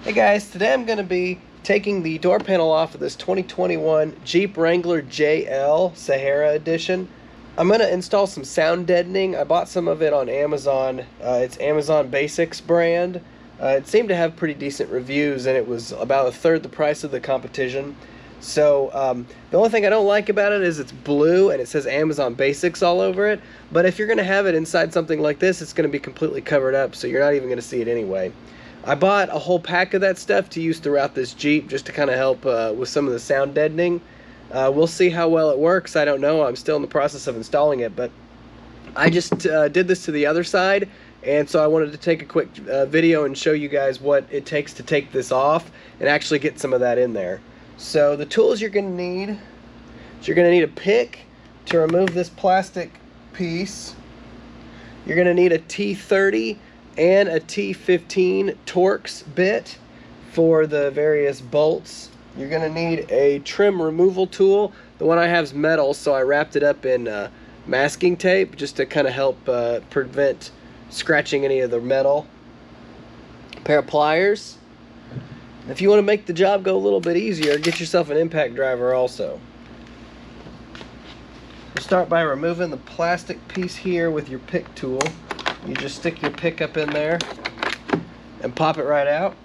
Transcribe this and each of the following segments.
Hey guys, today I'm going to be taking the door panel off of this 2021 Jeep Wrangler JL Sahara Edition. I'm going to install some sound deadening. I bought some of it on Amazon. It's Amazon Basics brand. It seemed to have pretty decent reviews, and it was about a third the price of the competition. So the only thing I don't like about it is it's blue and it says Amazon Basics all over it. But if you're going to have it inside something like this, it's going to be completely covered up, so you're not even going to see it anyway. I bought a whole pack of that stuff to use throughout this Jeep just to kind of help with some of the sound deadening. We'll see how well it works. I don't know. I'm still in the process of installing it, but I just did this to the other side, and so I wanted to take a quick video and show you guys what it takes to take this off and actually get some of that in there. So the tools you're going to need is you're going to need a pick to remove this plastic piece. You're going to need a T30 and a T15 Torx bit for the various bolts. You're going to need a trim removal tool. The one I have is metal, so I wrapped it up in masking tape just to kind of help prevent scratching any of the metal. A pair of pliers. If you want to make the job go a little bit easier, get yourself an impact driver also. We'll start by removing the plastic piece here with your pick tool. You just stick your pick up in there and pop it right out.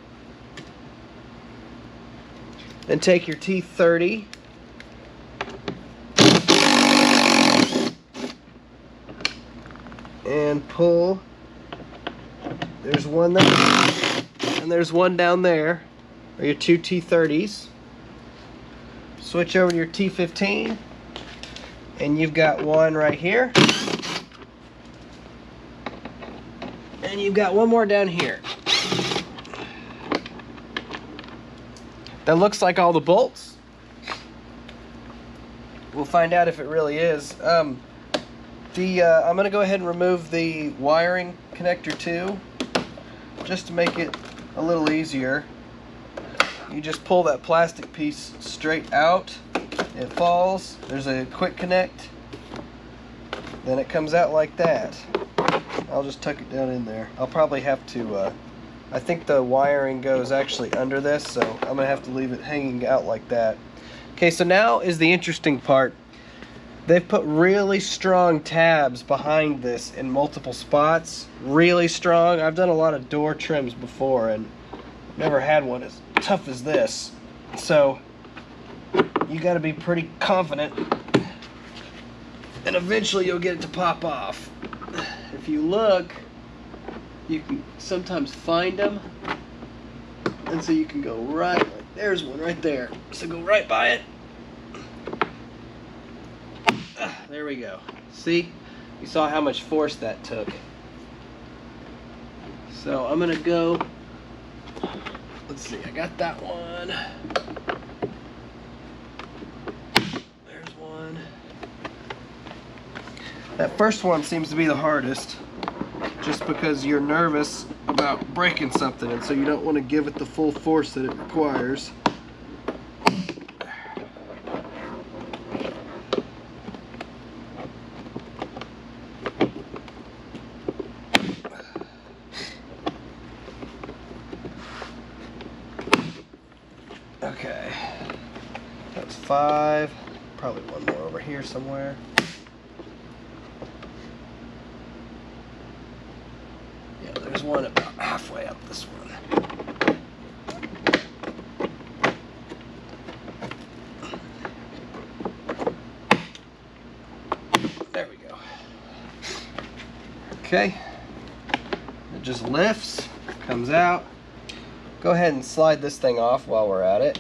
Then take your T30 and pull. There's one there and there's one down there, or your two T30s. Switch over to your T15 and you've got one right here. And you've got one more down here. That looks like all the bolts. We'll find out if it really is. I'm going to go ahead and remove the wiring connector too, just to make it a little easier. You just pull that plastic piece straight out. It falls. There's a quick connect. Then it comes out like that. I'll just tuck it down in there. I'll probably have to, I think the wiring goes actually under this, so I'm going to have to leave it hanging out like that. Okay, so now is the interesting part. They've put really strong tabs behind this in multiple spots. Really strong. I've done a lot of door trims before and never had one as tough as this. So you got to be pretty confident, and eventually you'll get it to pop off. If you look, you can sometimes find them, and so you can go right, like there's one right there, so go right by it. There we go. See, you saw how much force that took. So I'm gonna go, let's see, I got that one. There's one. That first one seems to be the hardest, just because you're nervous about breaking something, and so you don't want to give it the full force that it requires. Okay, that's 5, probably one more over here somewhere. Yeah, there's one about halfway up this one. There we go. Okay, it just lifts, comes out. Go ahead and slide this thing off while we're at it.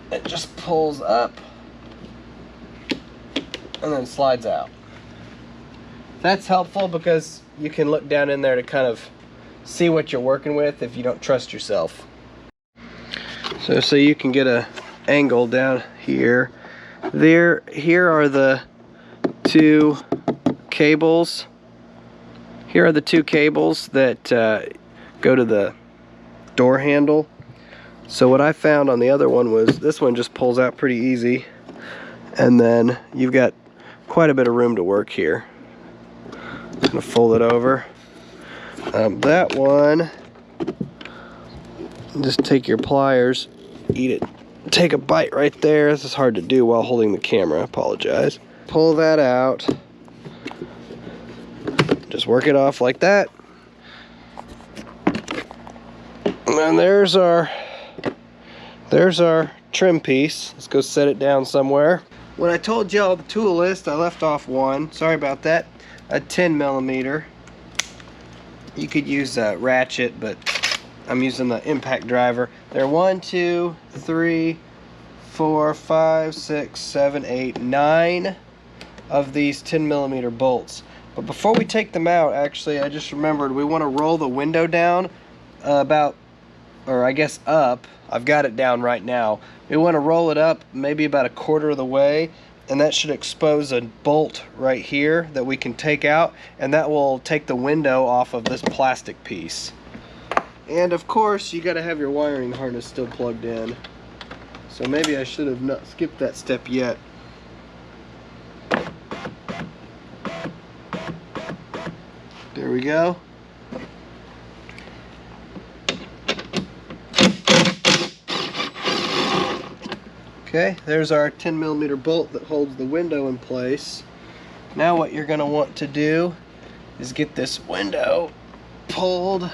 It just pulls up and then slides out. That's helpful because you can look down in there to kind of see what you're working with if you don't trust yourself. So you can get a angle down here. Here are the two cables. Here are the two cables that go to the door handle. So what I found on the other one was this one just pulls out pretty easy, and then you've got quite a bit of room to work here. I'm gonna fold it over. That one Just take your pliers, eat it. Take a bite right there. This is hard to do while holding the camera, I apologize. Pull that out. Just work it off like that. And there's our trim piece. Let's go set it down somewhere. When I told y'all the tool list, I left off one. Sorry about that. A 10mm. You could use a ratchet, but I'm using the impact driver. There are 1, 2, 3, 4, 5, 6, 7, 8, 9 of these 10mm bolts. But before we take them out, actually, I just remembered we want to roll the window down up. I've got it down right now. We want to roll it up maybe about a quarter of the way, and that should expose a bolt right here that we can take out, and that will take the window off of this plastic piece. And of course, you got to have your wiring harness still plugged in. So maybe I should have not skipped that step yet. There we go. Okay, there's our 10mm bolt that holds the window in place. Now what you're going to want to do is get this window pulled.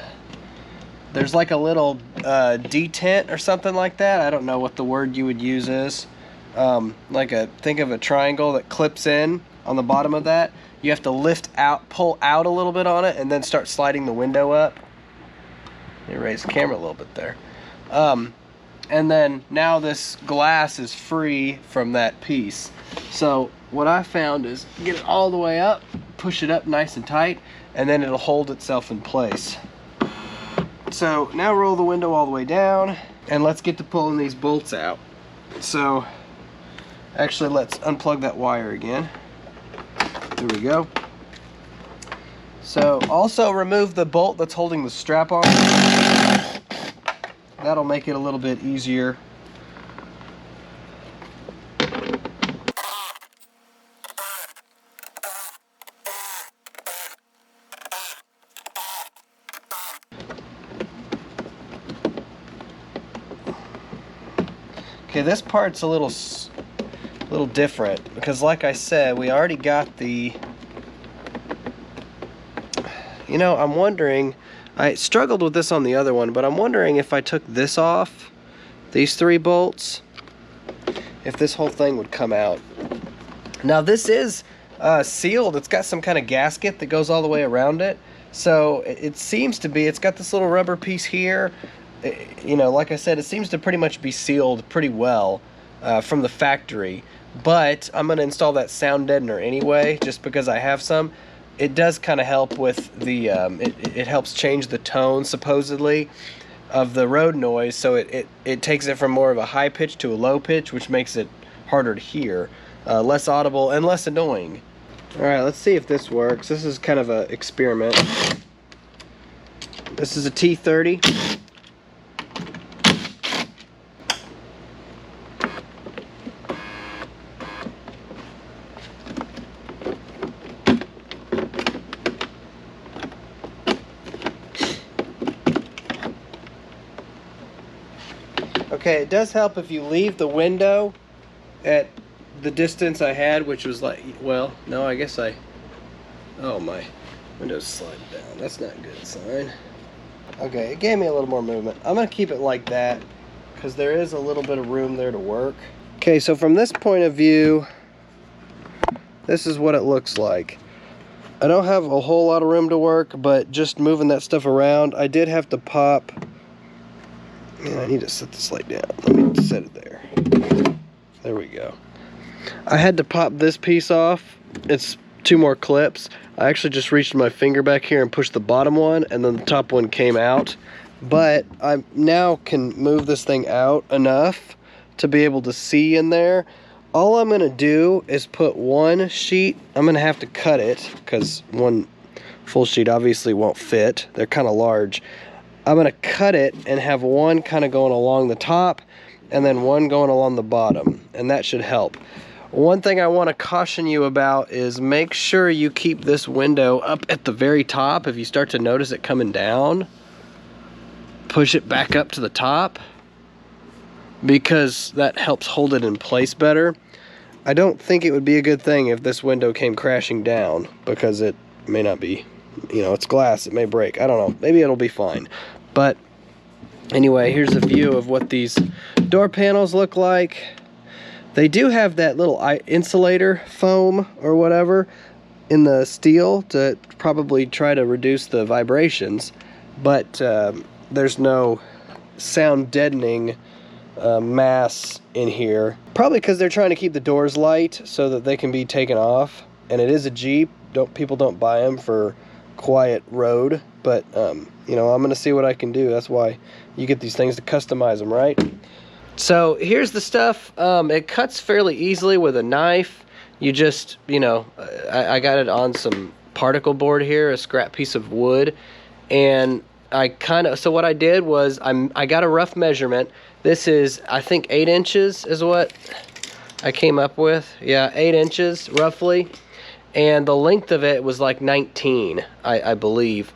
There's like a little detent or something like that. I don't know what the word you would use is. Think of a triangle that clips in on the bottom of that. You have to lift out, pull out a little bit on it, and then start sliding the window up. Let me raise the camera a little bit there. And then now this glass is free from that piece. So what I found is get it all the way up, push it up nice and tight, and then it'll hold itself in place. So now roll the window all the way down, and let's get to pulling these bolts out. So actually, let's unplug that wire again. There we go. So also remove the bolt that's holding the strap on. That'll make it a little bit easier. Okay, this part's a little different because, like I said, we already got the. You know, I'm wondering. I struggled with this on the other one, but I'm wondering if I took this off, these 3 bolts, if this whole thing would come out. Now this is sealed. It's got some kind of gasket that goes all the way around it. So it seems to be, it's got this little rubber piece here. You know, like I said, it seems to pretty much be sealed pretty well from the factory. But I'm going to install that sound deadener anyway, just because I have some. It does kind of help with the, it helps change the tone, supposedly, of the road noise. So it takes it from more of a high pitch to a low pitch, which makes it harder to hear, less audible, and less annoying. Alright, let's see if this works. This is kind of an experiment. This is a T30. Okay, it does help if you leave the window at the distance I had, which was like, well, no, I guess oh, my window's sliding down. That's not a good sign. Okay, it gave me a little more movement. I'm going to keep it like that because there is a little bit of room there to work. Okay, so from this point of view, this is what it looks like. I don't have a whole lot of room to work, but just moving that stuff around, I did have to pop. Man, I need to set this light down. Let me set it there. There we go. I had to pop this piece off. It's 2 more clips. I actually just reached my finger back here and pushed the bottom one, and then the top one came out. But I now can move this thing out enough to be able to see in there. All I'm going to do is put 1 sheet. I'm going to have to cut it because 1 full sheet obviously won't fit. They're kind of large. I'm going to cut it and have 1 kind of going along the top and then 1 going along the bottom, and that should help. One thing I want to caution you about is make sure you keep this window up at the very top if you start to notice it coming down. push it back up to the top because that helps hold it in place better. I don't think it would be a good thing if this window came crashing down because it may not be, you know, it's glass, it may break. I don't know, maybe it'll be fine. But anyway, here's a view of what these door panels look like. They do have that little insulator foam or whatever in the steel to probably try to reduce the vibrations, but there's no sound deadening mass in here, probably because they're trying to keep the doors light so that they can be taken off. And it is a Jeep, people don't buy them for quiet road, but you know, I'm gonna see what I can do. That's why you get these things to customize them, right? So here's the stuff. It cuts fairly easily with a knife. You just, you know, I got it on some particle board here, a scrap piece of wood, and so what I did was I got a rough measurement. This is, I think, 8 inches is what I came up with. Yeah, 8 inches roughly. And the length of it was like 19, I believe.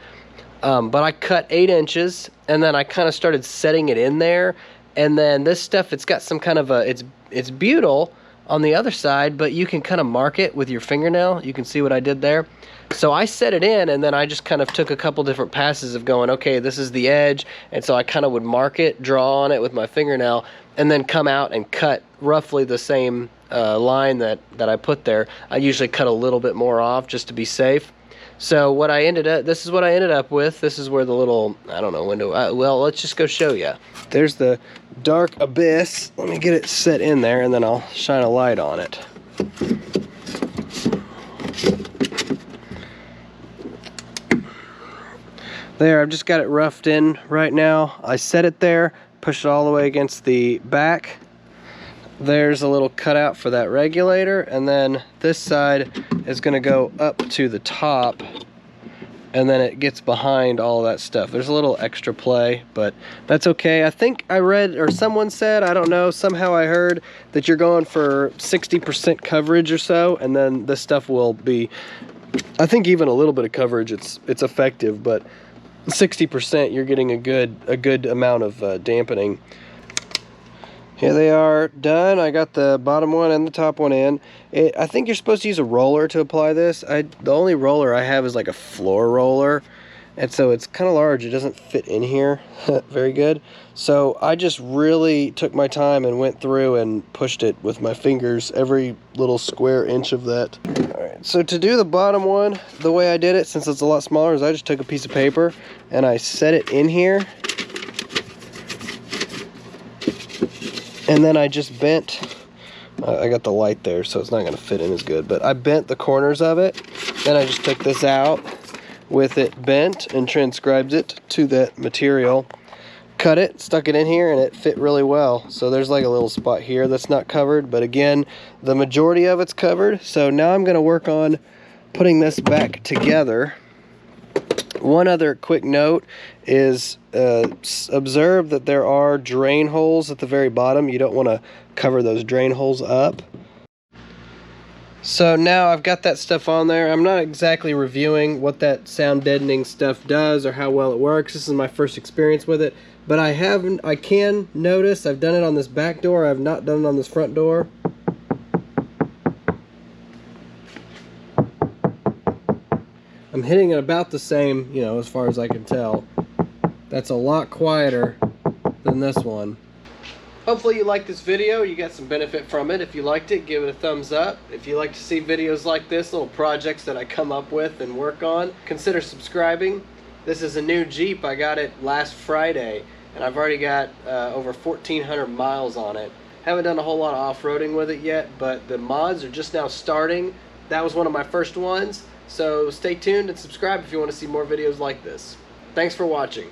But I cut 8 inches, and then I kind of started setting it in there. And then this stuff, it's got some kind of it's butyl on the other side, but you can kind of mark it with your fingernail. You can see what I did there. So I set it in, and then I just kind of took a couple different passes of going, okay, this is the edge. And so I kind of would mark it, draw on it with my fingernail, and then come out and cut roughly the same line that I put there. I usually cut a little bit more off just to be safe. So this is what I ended up with. This is where the little, I don't know, window, well, let's just go show you. There's the dark abyss. Let me get it set in there, and then I'll shine a light on it. There, I've just got it roughed in right now. I set it there, push it all the way against the back. There's a little cutout for that regulator, and then this side is going to go up to the top, and then it gets behind all that stuff. There's a little extra play, but that's okay. I think I read, or someone said, I don't know, somehow I heard that you're going for 60% coverage or so, and then this stuff will be, I think even a little bit of coverage, it's effective, but 60% you're getting a good amount of dampening. Here they are done. I got the bottom one and the top one in. I think you're supposed to use a roller to apply this. The only roller I have is like a floor roller, and so it's kind of large. It doesn't fit in here very good. So I just really took my time and went through and pushed it with my fingers, every little square inch of that. All right, so to do the bottom one, the way I did it, since it's a lot smaller, is I just took a piece of paper and I set it in here. And then I just bent, I got the light there, so it's not going to fit in as good, but I bent the corners of it. Then I just took this out with it bent and transcribed it to that material. Cut it, stuck it in here, and it fit really well. So there's like a little spot here that's not covered, but again, the majority of it's covered. So now I'm going to work on putting this back together. One other quick note is observe that there are drain holes at the very bottom. You don't want to cover those drain holes up. So now I've got that stuff on there. I'm not exactly reviewing what that sound deadening stuff does or how well it works. This is my first experience with it, but I can notice I've done it on this back door. I've not done it on this front door. I'm hitting it about the same, you know, as far as I can tell. That's a lot quieter than this one. Hopefully you liked this video, you got some benefit from it. If you liked it, give it a thumbs up. If you like to see videos like this, little projects that I come up with and work on, consider subscribing. This is a new Jeep. I got it last Friday, and I've already got over 1,400 miles on it. Haven't done a whole lot of off-roading with it yet, but the mods are just now starting. That was one of my first ones. So stay tuned and subscribe if you want to see more videos like this. Thanks for watching.